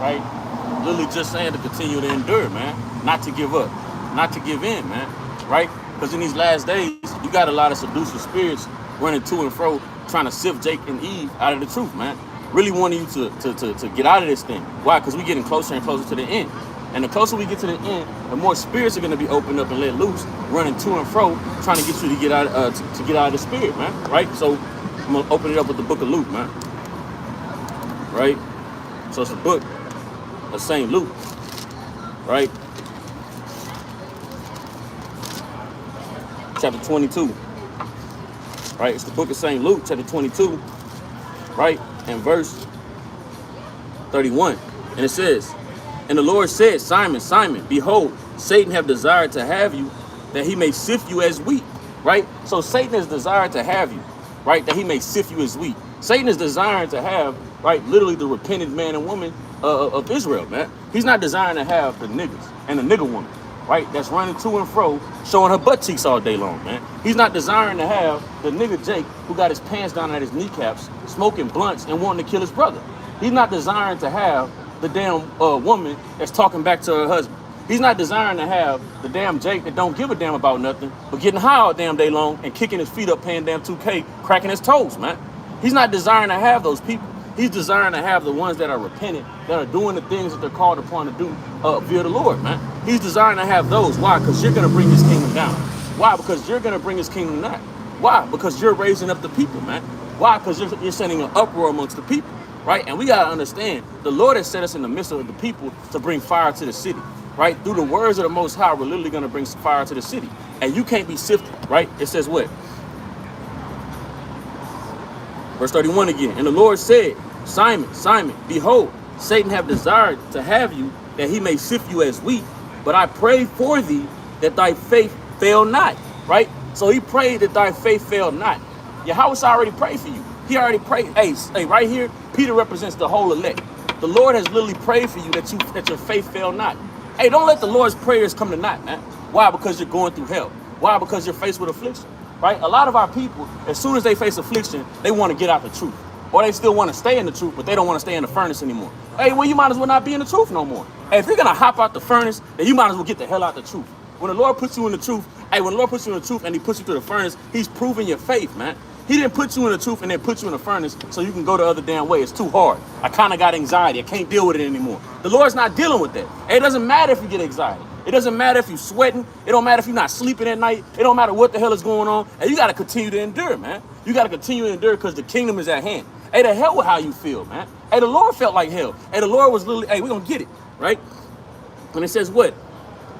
right? Literally just saying to continue to endure, man, not to give up, not to give in, man, right? Because in these last days, you got a lot of seducing spirits running to and fro, trying to sift Jake and Eve out of the truth, man. Really wanting you to get out of this thing. Why? Because we're getting closer and closer to the end. And the closer we get to the end, the more spirits are going to be opened up and let loose, running to and fro, trying to get you to get out to get out of the spirit, man. Right? So I'm gonna open it up with the book of Luke, man. Right? So it's the book of Saint Luke, right? Chapter 22. Right? It's the book of Saint Luke, chapter 22, right? And verse 31. And it says, "And the Lord said, Simon, Simon, behold, Satan have desired to have you, that he may sift you as wheat." Right? So Satan has desired to have you, right? That he may sift you as wheat. Satan is desiring to have, right, literally the repentant man and woman of Israel, man. He's not desiring to have the niggas and the nigger woman, right, that's running to and fro, showing her butt cheeks all day long, man. He's not desiring to have the nigga Jake who got his pants down at his kneecaps, smoking blunts and wanting to kill his brother. He's not desiring to have the damn woman that's talking back to her husband. He's not desiring to have the damn Jake that don't give a damn about nothing, but getting high all damn day long and kicking his feet up, paying damn 2K, cracking his toes, man. He's not desiring to have those people. He's desiring to have the ones that are repentant, that are doing the things that they're called upon to do via the Lord, man. He's desiring to have those. Why? Because you're going to bring his kingdom down. Why? Because you're going to bring his kingdom down. Why? Because you're raising up the people, man. Why? Because you're sending an uproar amongst the people, right? And we got to understand, the Lord has set us in the midst of the people to bring fire to the city, right? Through the words of the Most High, we're literally going to bring fire to the city. And you can't be sifted, right? It says what? Verse 31 again. "And the Lord said, Simon, Simon, behold, Satan have desired to have you, that he may sift you as wheat. But I pray for thee, that thy faith fail not." Right? So he prayed that thy faith fail not. Yahweh already prayed for you. He already prayed. Hey, right here, Peter represents the whole elect. The Lord has literally prayed for you that your faith fail not. Hey, don't let the Lord's prayers come to naught, man. Why? Because you're going through hell. Why? Because you're faced with affliction. Right? A lot of our people, as soon as they face affliction, they want to get out the truth. Or they still want to stay in the truth, but they don't want to stay in the furnace anymore. Hey, well, you might as well not be in the truth no more. Hey, if you're going to hop out the furnace, then you might as well get the hell out the truth. When the Lord puts you in the truth, when the Lord puts you in the truth and he puts you through the furnace, he's proving your faith, man. He didn't put you in the truth and then put you in the furnace so you can go the other damn way. It's too hard. I kind of got anxiety. I can't deal with it anymore. The Lord's not dealing with that. Hey, it doesn't matter if you get anxiety. It doesn't matter if you're sweating. It don't matter if you're not sleeping at night. It don't matter what the hell is going on. And you got to continue to endure, man. You got to continue to endure because the kingdom is at hand. Hey, the hell with how you feel, man. Hey, the Lord felt like hell. Hey, the Lord was literally, we're going to get it, right? And it says what?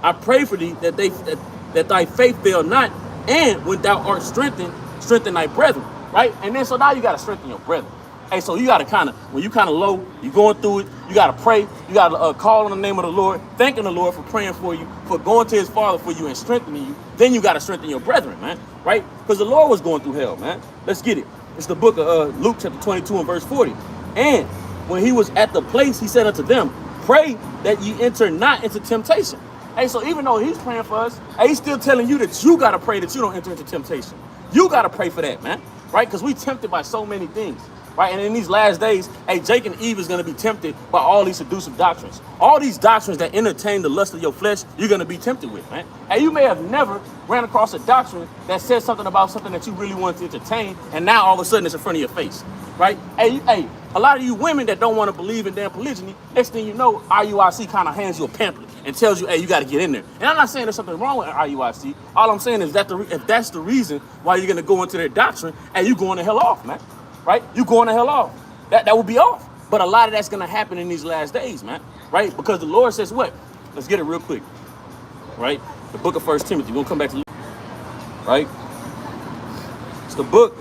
"I pray for thee that thy faith fail not, and when thou art strengthened, strengthen thy brethren." Right? And then so now you got to strengthen your brethren. Hey, so you got to kind of, when you kind of low, you're going through it, you got to pray, you got to call on the name of the Lord, thanking the Lord for praying for you, for going to his Father for you and strengthening you. Then you got to strengthen your brethren, man. Right? Because the Lord was going through hell, man. Let's get it. It's the book of Luke chapter 22 and verse 40. "And when he was at the place, he said unto them, Pray that ye enter not into temptation." Hey, so even though he's praying for us, he's still telling you that you got to pray that you don't enter into temptation. You got to pray for that, man. Right? Because we tempted by so many things. Right? And in these last days, Jake and Eve is going to be tempted by all these seductive doctrines. All these doctrines that entertain the lust of your flesh, you're going to be tempted with, man. And you may have never ran across a doctrine that said something about something that you really wanted to entertain, and now all of a sudden it's in front of your face. Right? Hey, a lot of you women that don't want to believe in damn polygyny, next thing you know, IUIC kind of hands you a pamphlet and tells you, hey, you got to get in there. And I'm not saying there's something wrong with IUIC. All I'm saying is that if that's the reason why you're going to go into their doctrine, you going the hell off, man. Right? You going the hell off. That will be off. But a lot of that's going to happen in these last days, man. Right? Because the Lord says what? Let's get it real quick. Right? The book of 1 Timothy. We're going to come back to Luke. Right? It's the book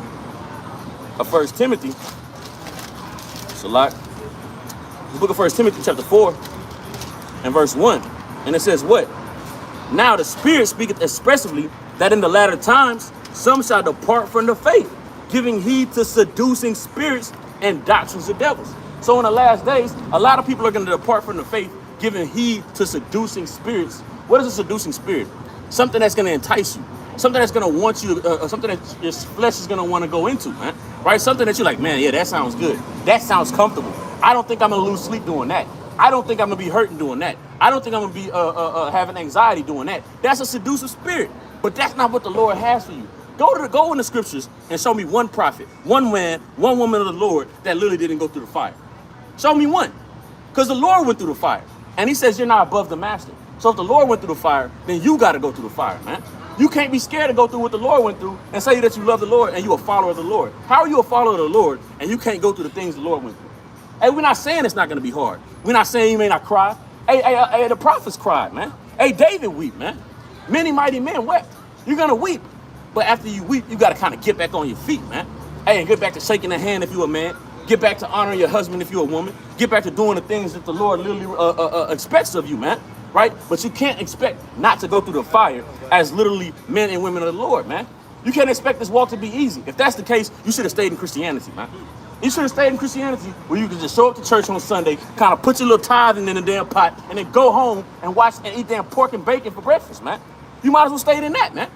of 1 Timothy. It's a lot. The book of 1 Timothy chapter 4 and verse 1. And it says what? "Now the Spirit speaketh expressively that in the latter times some shall depart from the faith, giving heed to seducing spirits and doctrines of devils." So in the last days, a lot of people are going to depart from the faith, giving heed to seducing spirits. What is a seducing spirit? Something that's going to entice you. Something that's going to want you, something that your flesh is going to want to go into, man. Right? Something that you're like, man, yeah, that sounds good. That sounds comfortable. I don't think I'm going to lose sleep doing that. I don't think I'm gonna be hurting doing that. I don't think I'm gonna be having anxiety doing that. That's a seducing spirit. But that's not what the Lord has for you. Go in the scriptures and show me one prophet, one man, one woman of the Lord that literally didn't go through the fire. Show me one. Because the Lord went through the fire. And he says you're not above the master. So if the Lord went through the fire, then you got to go through the fire, man. You can't be scared to go through what the Lord went through and say that you love the Lord and you're a follower of the Lord. How are you a follower of the Lord and you can't go through the things the Lord went through? Hey, we're not saying it's not going to be hard. We're not saying you may not cry. Hey, the prophets cried, man. Hey, David wept, man. Many mighty men wept. You're going to weep. But after you weep, you got to kind of get back on your feet, man. Hey, and get back to shaking the hand if you're a man. Get back to honoring your husband if you're a woman. Get back to doing the things that the Lord literally expects of you, man. Right? But you can't expect not to go through the fire as literally men and women of the Lord, man. You can't expect this walk to be easy. If that's the case, you should have stayed in Christianity, man. You should have stayed in Christianity where you could just show up to church on Sunday, kind of put your little tithing in the damn pot, and then go home and watch and eat damn pork and bacon for breakfast, man. You might as well stay in that, man.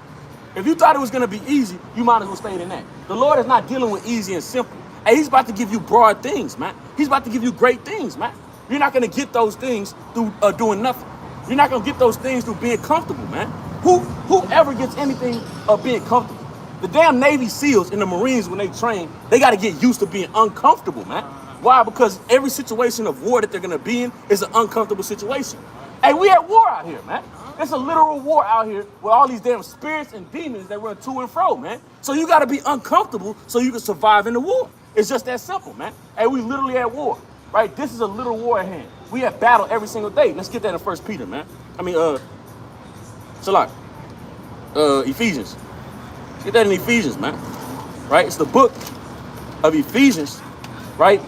If you thought it was going to be easy, you might as well stay in that. The Lord is not dealing with easy and simple. Hey, he's about to give you broad things, man. He's about to give you great things, man. You're not going to get those things through doing nothing. You're not going to get those things through being comfortable, man. Whoever gets anything of being comfortable? The damn Navy SEALs and the Marines, when they train, they got to get used to being uncomfortable, man. Why? Because every situation of war that they're going to be in is an uncomfortable situation. Hey, we at war out here, man. It's a literal war out here with all these damn spirits and demons that run to and fro, man. So you got to be uncomfortable so you can survive in the war. It's just that simple, man. Hey, we literally at war, right? This is a literal war at hand. We have battle every single day. Let's get that in 1 Peter, man. Ephesians. Get that in Ephesians, man. Right? It's the book of Ephesians, right?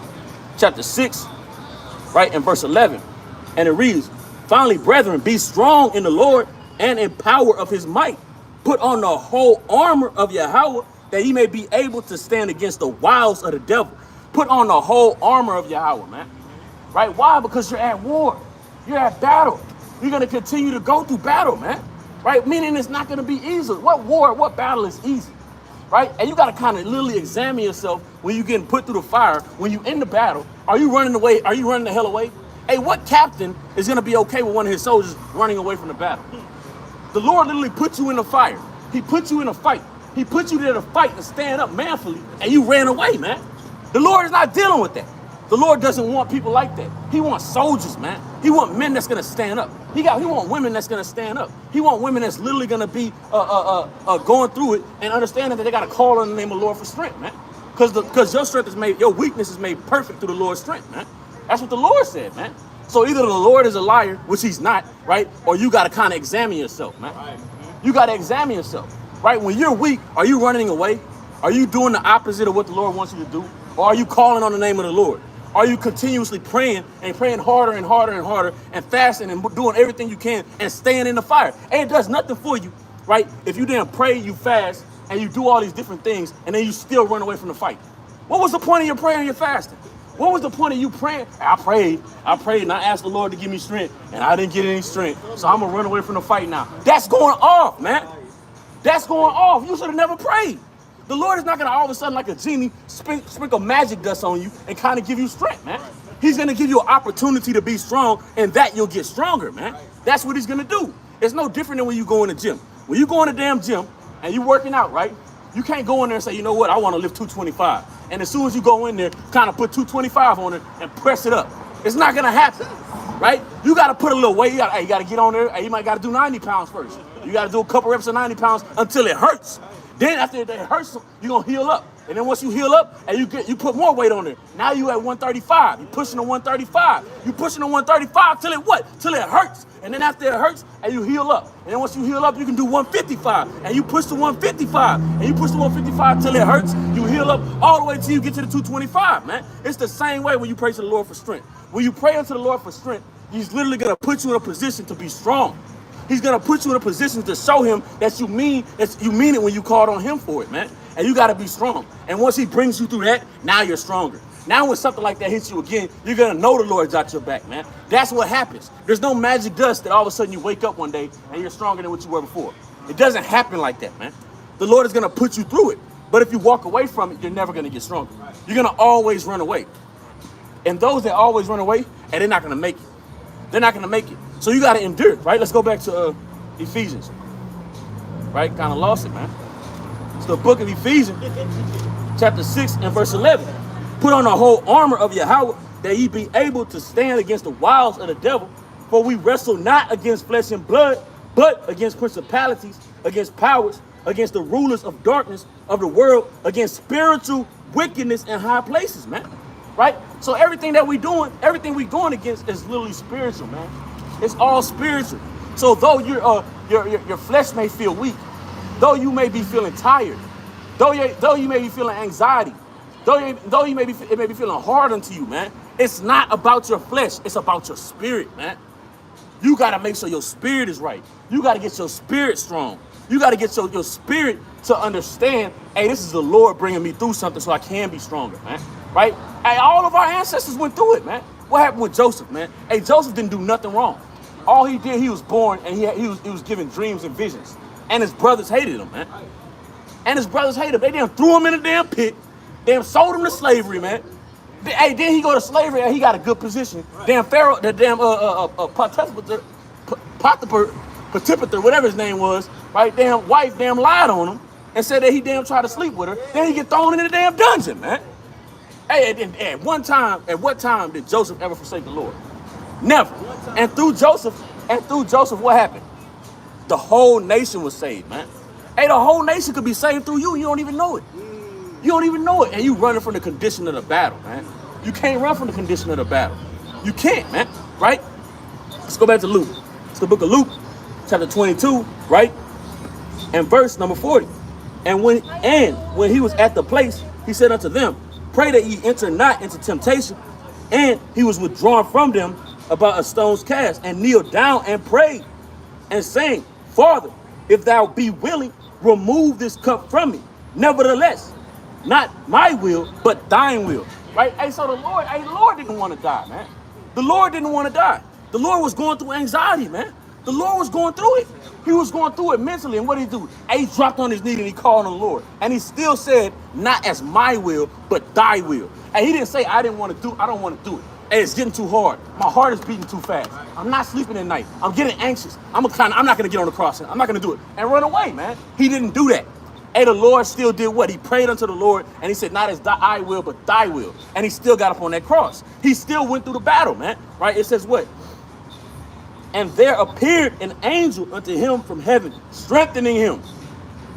Chapter 6, right? And verse 11. And it reads, finally, brethren, be strong in the Lord and in power of his might. Put on the whole armor of Yahweh that ye may be able to stand against the wiles of the devil. Put on the whole armor of Yahweh, man. Right? Why? Because you're at war. You're at battle. You're going to continue to go through battle, man. Right? Meaning it's not going to be easy. What battle is easy? Right? And you got to kind of literally examine yourself when you're getting put through the fire. When you're in the battle, are you running away? Are you running the hell away? Hey, what captain is going to be okay with one of his soldiers running away from the battle? The Lord literally put you in the fire. He put you in a fight. He put you there to fight and stand up manfully, and you ran away, man. The Lord is not dealing with that. The Lord doesn't want people like that. He wants soldiers, man. He wants men that's going to stand up. He wants women that's going to stand up. He wants women that's literally going to be going through it and understanding that they got to call on the name of the Lord for strength, man. Because your strength is made, your weakness is made perfect through the Lord's strength, man. That's what the Lord said, man. So either the Lord is a liar, which he's not, right? Or you got to kind of examine yourself, man. You got to examine yourself, right? When you're weak, are you running away? Are you doing the opposite of what the Lord wants you to do? Or are you calling on the name of the Lord? Are you continuously praying and praying harder and harder and harder and fasting and doing everything you can and staying in the fire? And it does nothing for you, right? If you didn't pray, you fast, and you do all these different things, and then you still run away from the fight. What was the point of your prayer and your fasting? What was the point of you praying? I prayed, and I asked the Lord to give me strength, and I didn't get any strength, so I'm going to run away from the fight now. That's going off, man. That's going off. You should have never prayed. The Lord is not going to all of a sudden, like a genie, sprinkle magic dust on you and kind of give you strength, man. He's going to give you an opportunity to be strong, and that you'll get stronger, man. That's what he's going to do. It's no different than when you go in the gym. When you go in the damn gym and you working out, right? You can't go in there and say, you know what, I want to lift 225. And as soon as you go in there, kind of put 225 on it and press it up. It's not going to happen, right? You got to put a little weight. You got to get on there. Hey, you might got to do 90 pounds first. You got to do a couple reps of 90 pounds until it hurts. Then after it hurts, you're going to heal up. And then once you heal up and you put more weight on there, now you at 135. You're pushing to 135. You're pushing to 135 till it what? Till it hurts. And then after it hurts, and you heal up. And then once you heal up, you can do 155. And you push to 155. And you push to 155 till it hurts. You heal up all the way till you get to the 225, man. It's the same way when you pray to the Lord for strength. When you pray unto the Lord for strength, he's literally going to put you in a position to be strong. He's going to put you in a position to show him that you mean it when you called on him for it, man. And you got to be strong. And once he brings you through that, now you're stronger. Now when something like that hits you again, you're going to know the Lord's got your back, man. That's what happens. There's no magic dust that all of a sudden you wake up one day and you're stronger than what you were before. It doesn't happen like that, man. The Lord is going to put you through it. But if you walk away from it, you're never going to get stronger. You're going to always run away. And those that always run away, and they're not going to make it. They're not going to make it. So you got to endure, right? Let's go back to Ephesians, right? Kind of lost it, man. It's the book of Ephesians, chapter 6 and verse 11. Put on the whole armor of Yahweh, that ye be able to stand against the wiles of the devil. For we wrestle not against flesh and blood, but against principalities, against powers, against the rulers of darkness of the world, against spiritual wickedness in high places, man. Right? So everything that we doing, everything we going against is literally spiritual, man. It's all spiritual. So though your flesh may feel weak, though you may be feeling tired, though you may be feeling anxiety, though you may be feeling hard unto you, man. It's not about your flesh. It's about your spirit, man. You got to make sure your spirit is right. You got to get your spirit strong. You got to get your spirit to understand, hey, this is the Lord bringing me through something so I can be stronger, man. Right? Hey, all of our ancestors went through it, man. What happened with Joseph, man? Hey, Joseph didn't do nothing wrong. All he did, he was born and he was given dreams and visions. And his brothers hated him, man. And his brothers hated him. They damn threw him in a damn pit. Damn sold him to slavery, man. Hey, then he go to slavery and he got a good position. Damn Pharaoh, the damn Potiphar, whatever his name was, right? Damn wife damn lied on him and said that he damn tried to sleep with her. Then he get thrown in the damn dungeon, man. Hey, at what time did Joseph ever forsake the Lord? Never. And through Joseph, what happened? The whole nation was saved, man. Hey, the whole nation could be saved through you. You don't even know it. You don't even know it. And you running from the condition of the battle, man. You can't run from the condition of the battle. You can't, man. Right? Let's go back to Luke. It's the book of Luke, chapter 22, right? And verse number 40. And when he was at the place, he said unto them, pray that ye enter not into temptation. And he was withdrawn from them about a stone's cast, and kneeled down and prayed, and saying, Father, if thou be willing, remove this cup from me. Nevertheless, not my will, but thine will. Right? Hey, so the Lord didn't want to die, man. The Lord didn't want to die. The Lord was going through anxiety, man. The Lord was going through it. He was going through it mentally. And what did he do? He dropped on his knee and he called on the Lord. And he still said, not as my will, but thy will. And he didn't say, I don't want to do it. Hey, it's getting too hard. My heart is beating too fast. I'm not sleeping at night. I'm getting anxious. I'm not going to get on the cross. I'm not going to do it. And run away, man. He didn't do that. And the Lord still did what? He prayed unto the Lord, and he said, not as I will, but thy will. And he still got up on that cross. He still went through the battle, man. Right? It says what? And there appeared an angel unto him from heaven, strengthening him.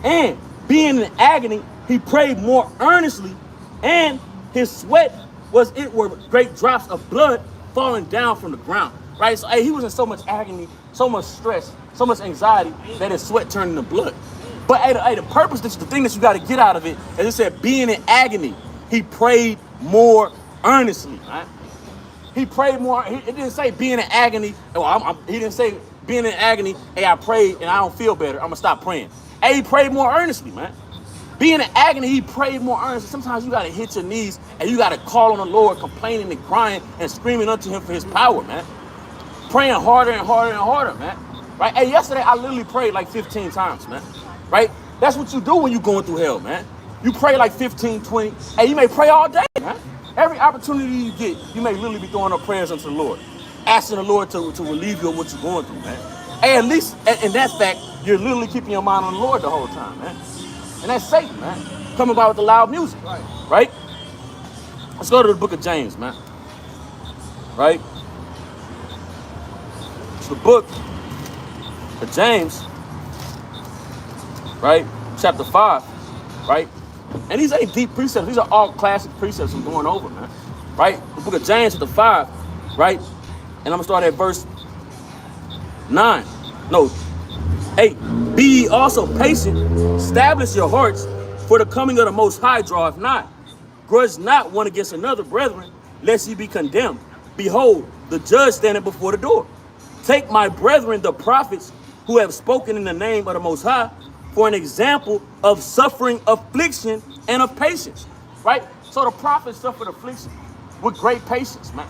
And being in agony, he prayed more earnestly, and his sweat were great drops of blood falling down from the ground. Right? So hey, he was in so much agony, so much stress, so much anxiety that his sweat turned into blood. But hey, the purpose, the thing that you got to get out of it, as it said, being in agony, he prayed more earnestly. Right? He prayed more. It didn't say being in agony. He didn't say being in agony. Hey, I prayed and I don't feel better. I'm gonna stop praying. Hey, he prayed more earnestly, man. Being in agony, he prayed more earnestly. Sometimes you gotta hit your knees and you gotta call on the Lord, complaining and crying and screaming unto him for his power, man. Praying harder and harder and harder, man. Right? Hey, yesterday I literally prayed like 15 times, man. Right? That's what you do when you're going through hell, man. You pray like 15, 20. Hey, you may pray all day, man. Every opportunity you get, you may literally be throwing up prayers unto the Lord, asking the Lord to relieve you of what you're going through, man. Hey, at least in that fact, you're literally keeping your mind on the Lord the whole time, man. And that's Satan, man, coming by with the loud music, right? Let's go to the book of James, man. Right? It's the book of James, right? Chapter 5, right? And these ain't deep precepts. These are all classic precepts I'm going over, man. Right? The book of James, chapter 5, right? And I'm going to start at verse 8. Be ye also patient, establish your hearts, for the coming of the Most High draweth nigh. Grudge not one against another, brethren, lest ye be condemned. Behold, the judge standeth before the door. Take my brethren, the prophets, who have spoken in the name of the Most High, for an example of suffering, affliction, and of patience. Right? So the prophets suffered affliction with great patience, man.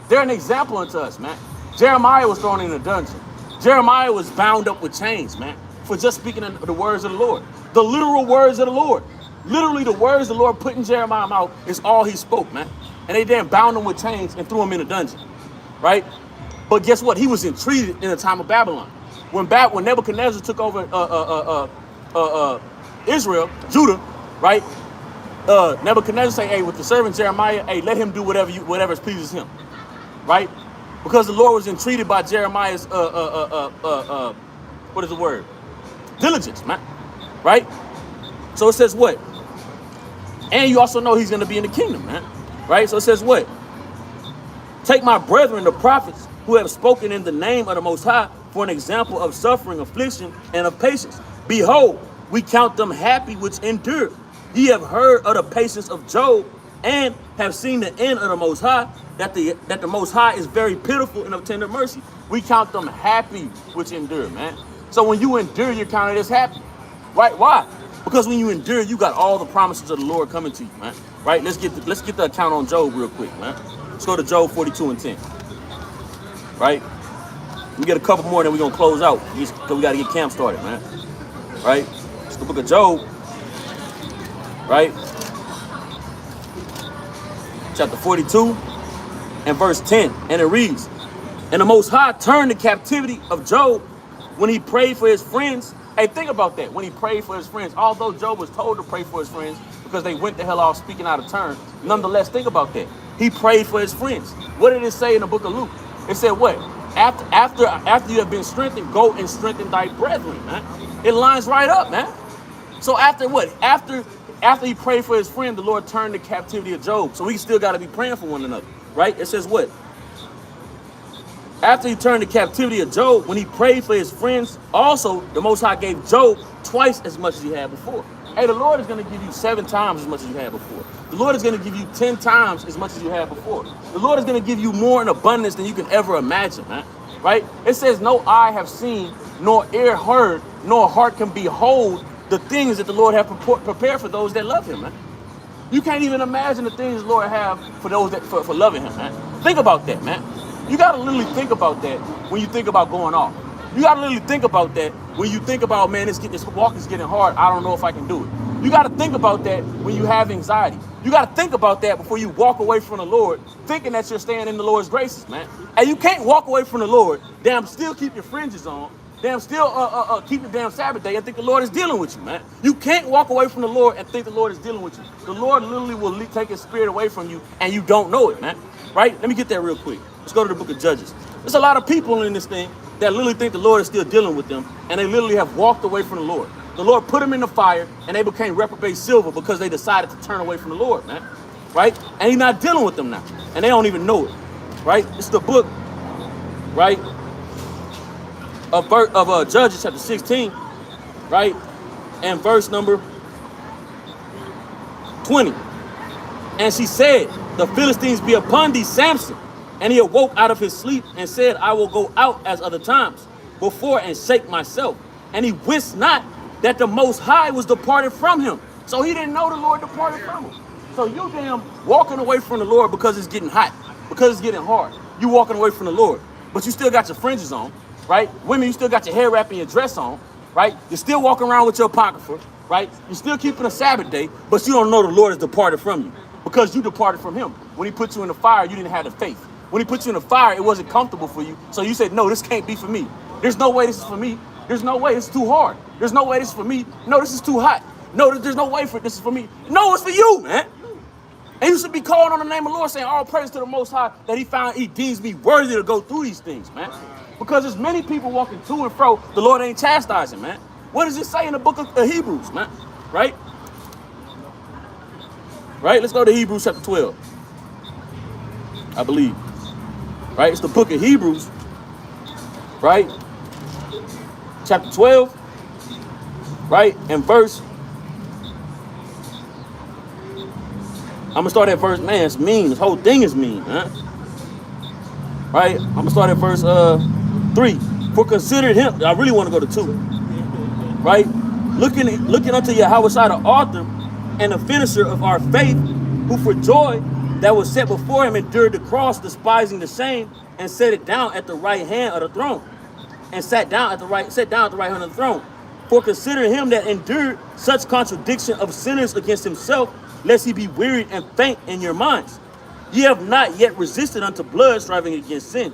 They're an example unto us, man. Jeremiah was thrown in a dungeon. Jeremiah was bound up with chains, man, for just speaking the words of the Lord. The literal words of the Lord. Literally the words the Lord put in Jeremiah's mouth is all he spoke, man. and they then bound him with chains and threw him in a dungeon, right? But guess what? He was entreated in the time of Babylon. When Nebuchadnezzar took over Israel, Judah, right? Nebuchadnezzar say, hey, with the servant Jeremiah, hey, let him do whatever pleases him, right? Because the Lord was entreated by Jeremiah's what is the word? Diligence, man, right? So it says what? And you also know he's going to be in the kingdom, man, right? So it says what? Take my brethren, the prophets, who have spoken in the name of the Most High, for an example of suffering, affliction, and of patience. Behold, we count them happy which endure. Ye have heard of the patience of Job, and have seen the end of the Most High, that the Most High is very pitiful and of tender mercy. We count them happy which endure, man. So when you endure, you're counted as happy, right? Why? Because when you endure, you got all the promises of the Lord coming to you, man. Right? Let's get the account on Job real quick, man. Let's go to Job 42:10. Right? We get a couple more, then we're gonna close out. Because we gotta get camp started, man. Right? It's the book of Job. Right? Chapter 42 and verse 10. And it reads, and the Most High turned the captivity of Job when he prayed for his friends. Hey, think about that. When he prayed for his friends, although Job was told to pray for his friends because they went the hell off speaking out of turn, nonetheless, think about that. He prayed for his friends. What did it say in the book of Luke? It said what? After you have been strengthened, go and strengthen thy brethren, man. It lines right up, man. So after what? After he prayed for his friend, the Lord turned the captivity of Job. So we still got to be praying for one another, right? It says what? After he turned the captivity of Job, when he prayed for his friends, also the Most High gave Job twice as much as he had before. Hey, the Lord is going to give you 7 times as much as you had before. The Lord is going to give you 10 times as much as you had before. The Lord is going to give you more in abundance than you can ever imagine, man. Right? It says, no eye have seen, nor ear heard, nor heart can behold the things that the Lord have prepared for those that love him, man. You can't even imagine the things the Lord have for those that for loving him, man. Think about that, man. You got to literally think about that when you think about going off. You got to literally think about that when you think about, man, this walk is getting hard. I don't know if I can do it. You got to think about that when you have anxiety. You got to think about that before you walk away from the Lord, thinking that you're staying in the Lord's graces, man. And you can't walk away from the Lord, damn, still keep your fringes on, damn, still keep your damn Sabbath day and think the Lord is dealing with you, man. You can't walk away from the Lord and think the Lord is dealing with you. The Lord literally will take his spirit away from you and you don't know it, man. Right? Let me get that real quick. Let's go to the book of Judges. There's a lot of people in this thing that literally think the Lord is still dealing with them, and they literally have walked away from the Lord. The Lord put them in the fire, and they became reprobate silver because they decided to turn away from the Lord, man. Right? And he's not dealing with them now, and they don't even know it. Right? It's the book, right, of Judges chapter 16, right, and verse number 20. And she said, the Philistines be upon thee, Samson. And he awoke out of his sleep and said, I will go out as other times before and shake myself. And he wist not that the Most High was departed from him. So he didn't know the Lord departed from him. So you damn walking away from the Lord because it's getting hot, because it's getting hard. You walking away from the Lord, but you still got your fringes on, right? Women, you still got your hair wrap and your dress on, right? You're still walking around with your apocrypha, right? You're still keeping a Sabbath day, but you don't know the Lord has departed from you because you departed from him. When he put you in the fire, you didn't have the faith. When he put you in the fire, it wasn't comfortable for you. So you said, no, this can't be for me. There's no way this is for me. There's no way this is too hard. There's no way this is for me. No, this is too hot. No, there's no way this is for me. No, it's for you, man. And you should be calling on the name of the Lord, saying all praise to the Most High that he deems me worthy to go through these things, man. Because there's many people walking to and fro, the Lord ain't chastising, man. What does it say in the book of Hebrews, man? Right? Right? Let's go to Hebrews chapter 12. I believe. Right? It's the book of Hebrews. Right? Chapter 12. Right? And verse. I'm going to start at verse, man, it's mean. This whole thing is mean, huh? Right? I'm going to start at verse 3. For consider him, I really want to go to 2. Right? Looking unto Yahweh, the author and the finisher of our faith, who for joy that was set before him endured the cross, despising the shame, and set it down at the right hand of the throne. And sat down at the right hand of the throne. For consider him that endured such contradiction of sinners against himself, lest he be wearied and faint in your minds. Ye have not yet resisted unto blood, striving against sin.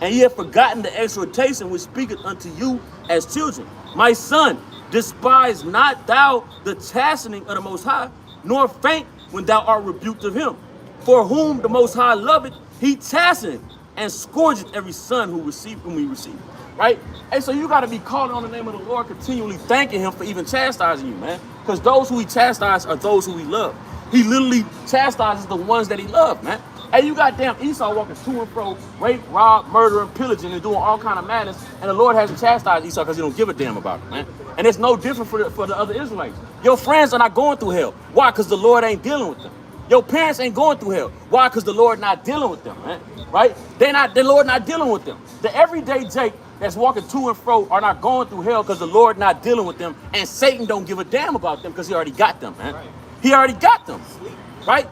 And ye have forgotten the exhortation which speaketh unto you as children. My son, despise not thou the chastening of the Most High, nor faint when thou art rebuked of him. For whom the Most High loveth, he chasteneth and scourgeth every son whom he received. Right? And so you got to be calling on the name of the Lord, continually thanking him for even chastising you, man. Because those who he chastises are those who he loves. He literally chastises the ones that he loved, man. Hey, you got damn Esau walking to and fro, rape, rob, murdering, pillaging, and doing all kind of madness, and the Lord hasn't chastised Esau because he don't give a damn about it, man. And it's no different for the other Israelites. Your friends are not going through hell. Why? Because the Lord ain't dealing with them. Your parents ain't going through hell. Why? Because the Lord not dealing with them, man. Right? The Lord not dealing with them. The everyday Jake that's walking to and fro are not going through hell because the Lord not dealing with them, and Satan don't give a damn about them because he already got them, man. Right. He already got them, right?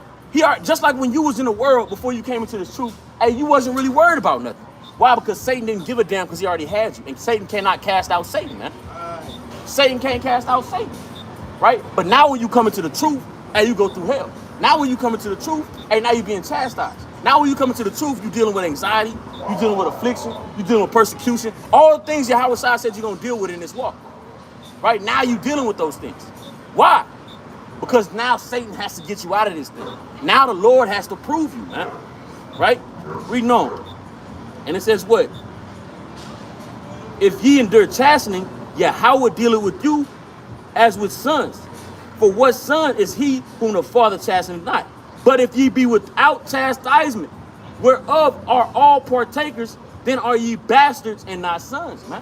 Just like when you was in the world before you came into this truth, hey, you wasn't really worried about nothing. Why? Because Satan didn't give a damn because he already had you, and Satan cannot cast out Satan, man. Satan can't cast out Satan, right? But now when you come into the truth, hey, you go through hell. Now when you come into the truth, hey, now you're being chastised. Now when you come into the truth, you're dealing with anxiety, you're dealing with affliction, you're dealing with persecution, all the things Yahweh Shai said you're going to deal with in this walk. Right? Now you're dealing with those things. Why? Because now Satan has to get you out of this thing. Now the Lord has to prove you, man. Right? Reading on. And it says what? If ye endure chastening, Yahweh dealeth with you as with sons. For what son is he whom the Father chasteneth not? But if ye be without chastisement, whereof are all partakers, then are ye bastards and not sons, man.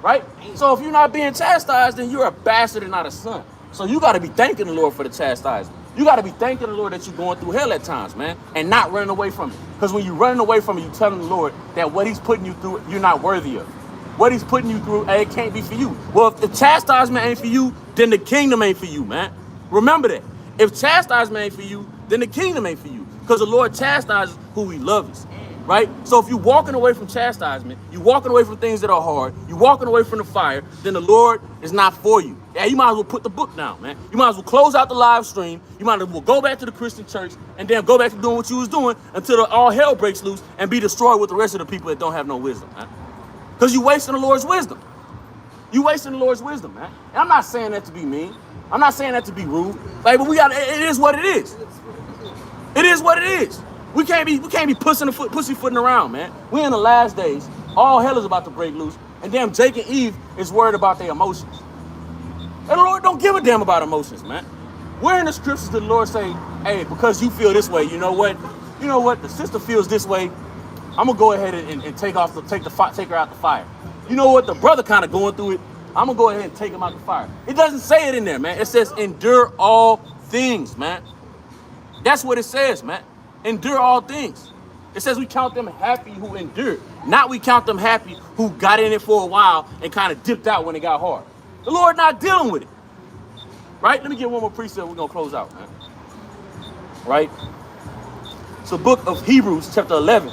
Right? So if you're not being chastised, then you're a bastard and not a son. So you got to be thanking the Lord for the chastisement. You got to be thanking the Lord that you're going through hell at times, man, and not running away from it. Because when you're running away from it, you're telling the Lord that what he's putting you through, you're not worthy of. What he's putting you through, it can't be for you. Well, if the chastisement ain't for you, then the kingdom ain't for you, man. Remember that. If chastisement ain't for you, then the kingdom ain't for you. Because the Lord chastises who he loves. Right? So if you're walking away from chastisement, you're walking away from things that are hard, you're walking away from the fire, then the Lord is not for you. Yeah, you might as well put the book down, man. You might as well close out the live stream. You might as well go back to the Christian church and then go back to doing what you was doing until all hell breaks loose and be destroyed with the rest of the people that don't have no wisdom, man. Because you're wasting the Lord's wisdom. You're wasting the Lord's wisdom, man. And I'm not saying that to be mean. I'm not saying that to be rude. Like, but it is what it is. It is what it is. We can't be pussyfooting around, man. We in the last days. All hell is about to break loose. And damn, Jake and Eve is worried about their emotions. And the Lord don't give a damn about emotions, man. Where in the scriptures did the Lord say, hey, because you feel this way, you know what? You know what? The sister feels this way. I'm gonna go ahead and take her out the fire. You know what? The brother kind of going through it. I'm gonna go ahead and take him out the fire. It doesn't say it in there, man. It says endure all things, man. That's what it says, man. Endure all things. It says we count them happy who endured. Not we count them happy who got in it for a while and kind of dipped out when it got hard. The Lord not dealing with it. Right? Let me get one more precept. We're going to close out, man. Right? So book of Hebrews, chapter 11.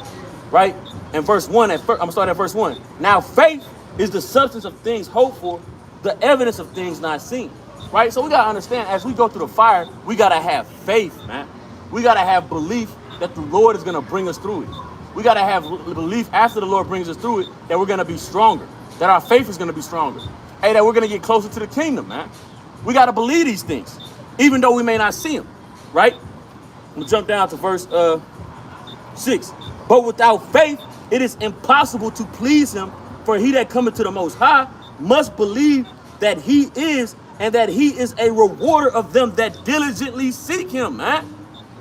Right? And verse 1. I'm going to start at verse 1. Now faith is the substance of things hoped for, the evidence of things not seen. Right? So we got to understand, as we go through the fire, we got to have faith, man. We got to have belief that the Lord is going to bring us through it. We got to have belief after the Lord brings us through it that we're going to be stronger, that our faith is going to be stronger. Hey, that we're going to get closer to the kingdom, man. We got to believe these things, even though we may not see them, right? We'll jump down to verse 6. But without faith, it is impossible to please him, for he that cometh to the Most High must believe that he is, and that he is a rewarder of them that diligently seek him, man.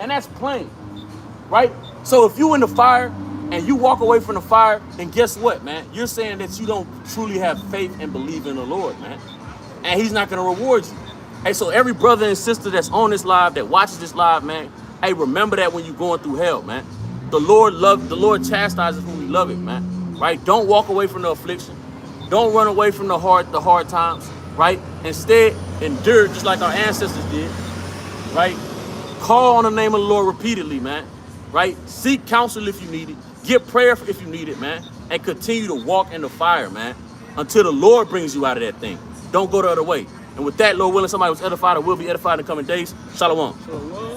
And that's plain, right? So if you in the fire and you walk away from the fire, then guess what, man? You're saying that you don't truly have faith and believe in the Lord, man. And he's not going to reward you. Hey, so every brother and sister that's on this live, that watches this live, man, hey, remember that when you're going through hell, man. The Lord chastises who he love it, man. Right? Don't walk away from the affliction. Don't run away from the hard times, right? Instead, endure just like our ancestors did, right? Call on the name of the Lord repeatedly, man. Right? Seek counsel if you need it. Get prayer if you need it, man. And continue to walk in the fire, man, until the Lord brings you out of that thing. Don't go the other way. And with that, Lord willing, somebody was edified or will be edified in the coming days. Shalom. Shalom.